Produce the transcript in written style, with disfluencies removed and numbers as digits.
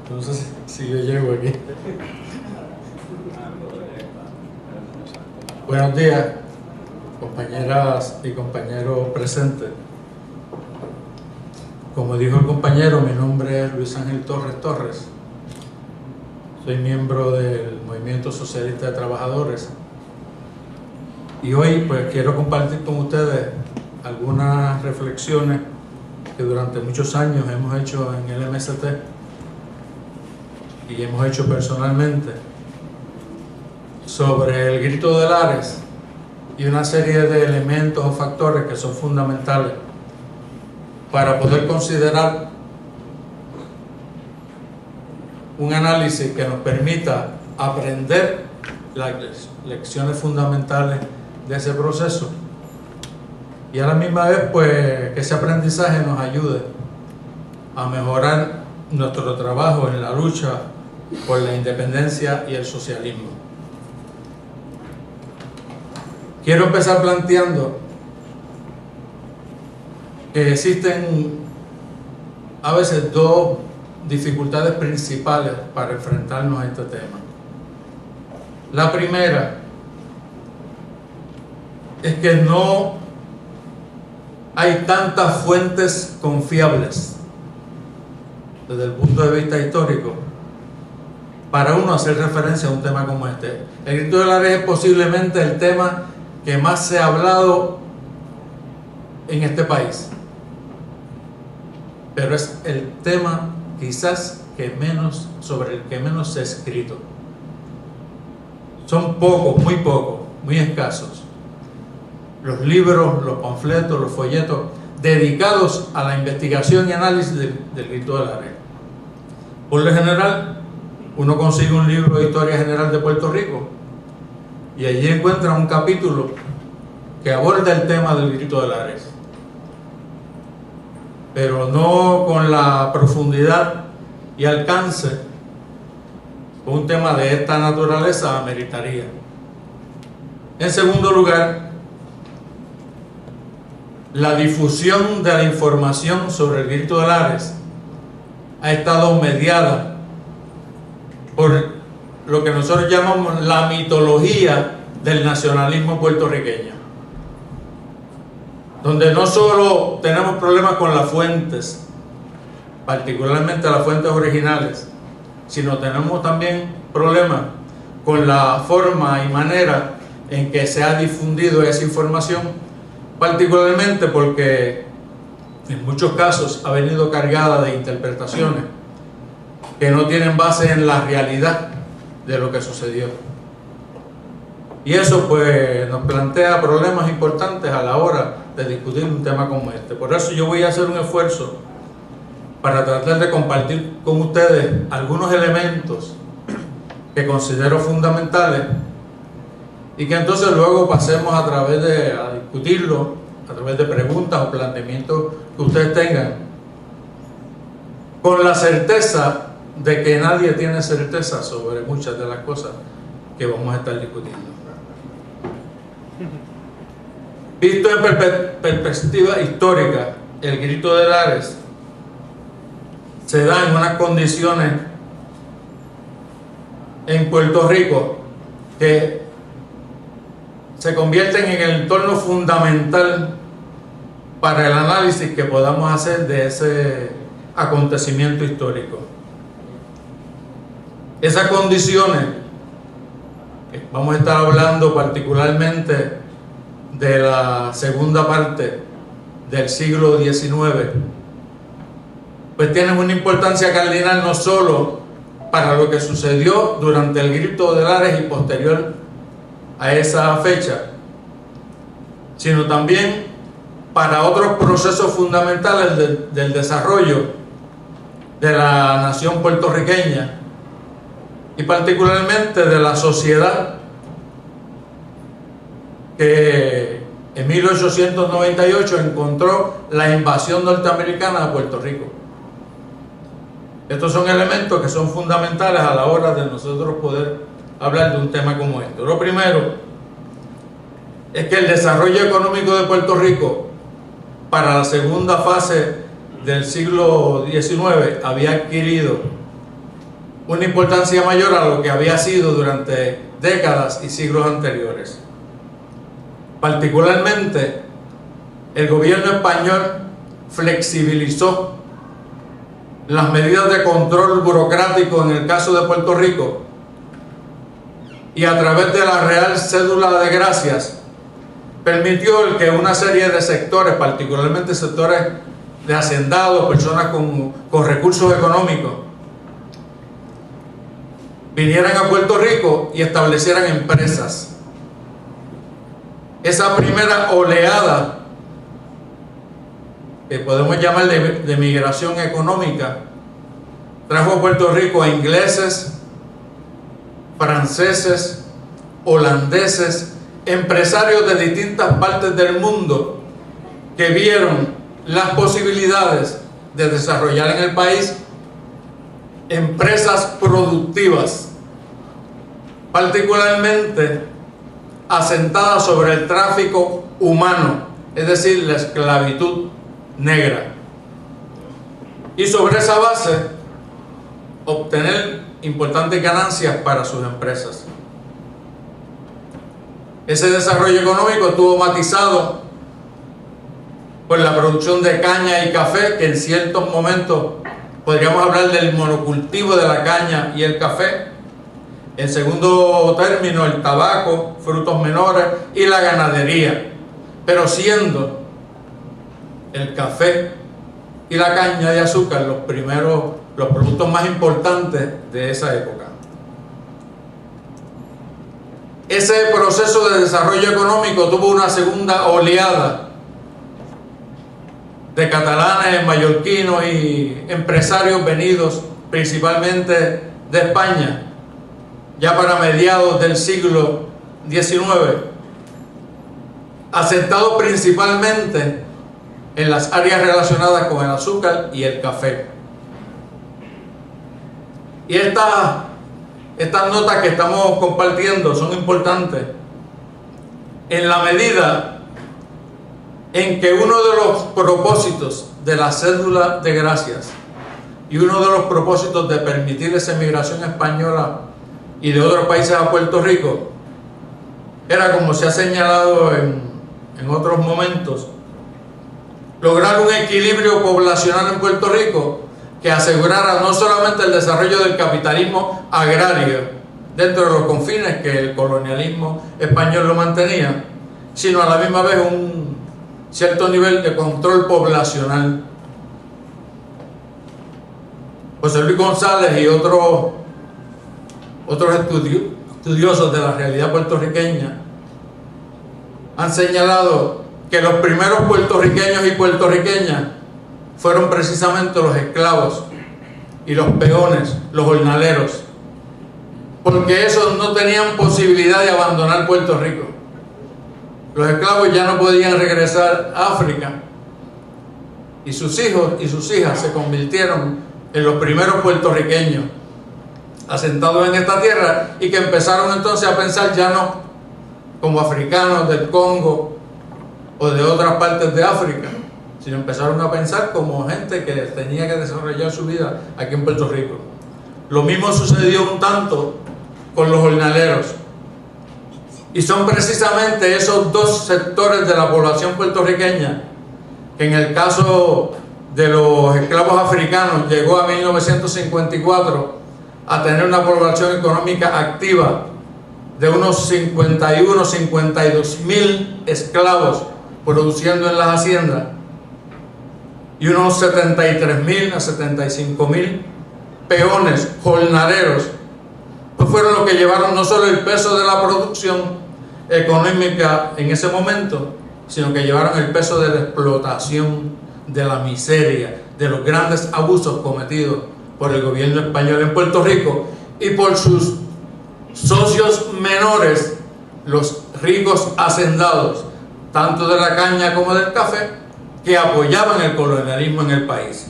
Entonces, si yo llego aquí. Buenos días, compañeras y compañeros presentes. Como dijo el compañero, mi nombre es Luis Ángel Torres. Soy miembro del Movimiento Socialista de Trabajadores. Y hoy pues quiero compartir con ustedes algunas reflexiones que durante muchos años hemos hecho en el MST y hemos hecho personalmente sobre el grito de Lares y una serie de elementos o factores que son fundamentales para poder considerar un análisis que nos permita aprender las lecciones fundamentales de ese proceso y a la misma vez pues que ese aprendizaje nos ayude a mejorar nuestro trabajo en la lucha por la independencia y el socialismo. Quiero empezar planteando que existen a veces dos dificultades principales para enfrentarnos a este tema. La primera es que no hay tantas fuentes confiables desde el punto de vista histórico para uno hacer referencia a un tema como este. El grito de Lares es posiblemente el tema que más se ha hablado en este país, pero es el tema quizás sobre el que menos se ha escrito. Son pocos, muy escasos los libros, los panfletos, los folletos dedicados a la investigación y análisis del grito de Lares. Por lo general, uno consigue un libro de Historia General de Puerto Rico y allí encuentra un capítulo que aborda el tema del grito de Lares, pero no con la profundidad y alcance que un tema de esta naturaleza ameritaría. En segundo lugar, la difusión de la información sobre el grito de Lares ha estado mediada por lo que nosotros llamamos la mitología del nacionalismo puertorriqueño, donde no solo tenemos problemas con las fuentes, particularmente las fuentes originales, sino tenemos también problemas con la forma y manera en que se ha difundido esa información, particularmente porque en muchos casos ha venido cargada de interpretaciones que no tienen base en la realidad de lo que sucedió. Y eso pues nos plantea problemas importantes a la hora de discutir un tema como este. Por eso yo voy a hacer un esfuerzo para tratar de compartir con ustedes algunos elementos que considero fundamentales y que entonces luego pasemos a discutirlo a través de preguntas o planteamientos que ustedes tengan, con la certeza de que nadie tiene certeza sobre muchas de las cosas que vamos a estar discutiendo. Visto en perspectiva histórica, el grito de Lares se da en unas condiciones en Puerto Rico que se convierten en el entorno fundamental para el análisis que podamos hacer de ese acontecimiento histórico. Esas condiciones, vamos a estar hablando particularmente de la segunda parte del siglo XIX, pues tienen una importancia cardinal no solo para lo que sucedió durante el grito de Lares y posterior a esa fecha, sino también para otros procesos fundamentales del desarrollo de la nación puertorriqueña y particularmente de la sociedad que en 1898 encontró la invasión norteamericana a Puerto Rico. Estos son elementos que son fundamentales a la hora de nosotros poder hablar de un tema como este. Lo primero es que el desarrollo económico de Puerto Rico para la segunda fase del siglo XIX había adquirido una importancia mayor a lo que había sido durante décadas y siglos anteriores. Particularmente, el gobierno español flexibilizó las medidas de control burocrático en el caso de Puerto Rico y a través de la Real Cédula de Gracias permitió que una serie de sectores, particularmente sectores de hacendados, personas con recursos económicos, vinieran a Puerto Rico y establecieran empresas. Esa primera oleada, que podemos llamar de migración económica, trajo a Puerto Rico a ingleses, franceses, holandeses, empresarios de distintas partes del mundo que vieron las posibilidades de desarrollar en el país empresas productivas, particularmente asentadas sobre el tráfico humano, es decir, la esclavitud negra, y sobre esa base obtener importantes ganancias para sus empresas. Ese desarrollo económico estuvo matizado por la producción de caña y café, que en ciertos momentos podríamos hablar del monocultivo de la caña y el café. En segundo término, el tabaco, frutos menores y la ganadería, pero siendo el café y la caña de azúcar los productos más importantes de esa época. Ese proceso de desarrollo económico tuvo una segunda oleada de catalanes, mallorquinos y empresarios venidos principalmente de España, ya para mediados del siglo XIX, asentados principalmente en las áreas relacionadas con el azúcar y el café. Y estas notas que estamos compartiendo son importantes en la medida en que uno de los propósitos de la cédula de gracias y uno de los propósitos de permitir esa emigración española y de otros países a Puerto Rico era, como se ha señalado en otros momentos, lograr un equilibrio poblacional en Puerto Rico que asegurara no solamente el desarrollo del capitalismo agrario dentro de los confines que el colonialismo español lo mantenía, sino a la misma vez un cierto nivel de control poblacional. José Luis González y otros estudiosos de la realidad puertorriqueña han señalado que los primeros puertorriqueños y puertorriqueñas fueron precisamente los esclavos y los peones, los jornaleros, porque esos no tenían posibilidad de abandonar Puerto Rico. Los esclavos ya no podían regresar a África y sus hijos y sus hijas se convirtieron en los primeros puertorriqueños asentados en esta tierra y que empezaron entonces a pensar ya no como africanos del Congo o de otras partes de África, sino empezaron a pensar como gente que tenía que desarrollar su vida aquí en Puerto Rico. Lo mismo sucedió un tanto con los jornaleros. Y son precisamente esos dos sectores de la población puertorriqueña que en el caso de los esclavos africanos llegó a 1954 a tener una población económica activa de unos 51, 52 mil esclavos produciendo en las haciendas y unos 73 mil a 75 mil peones jornaleros, pues fueron los que llevaron no solo el peso de la producción económica en ese momento, sino que llevaron el peso de la explotación, de la miseria, de los grandes abusos cometidos por el gobierno español en Puerto Rico y por sus socios menores, los ricos hacendados, tanto de la caña como del café, que apoyaban el colonialismo en el país.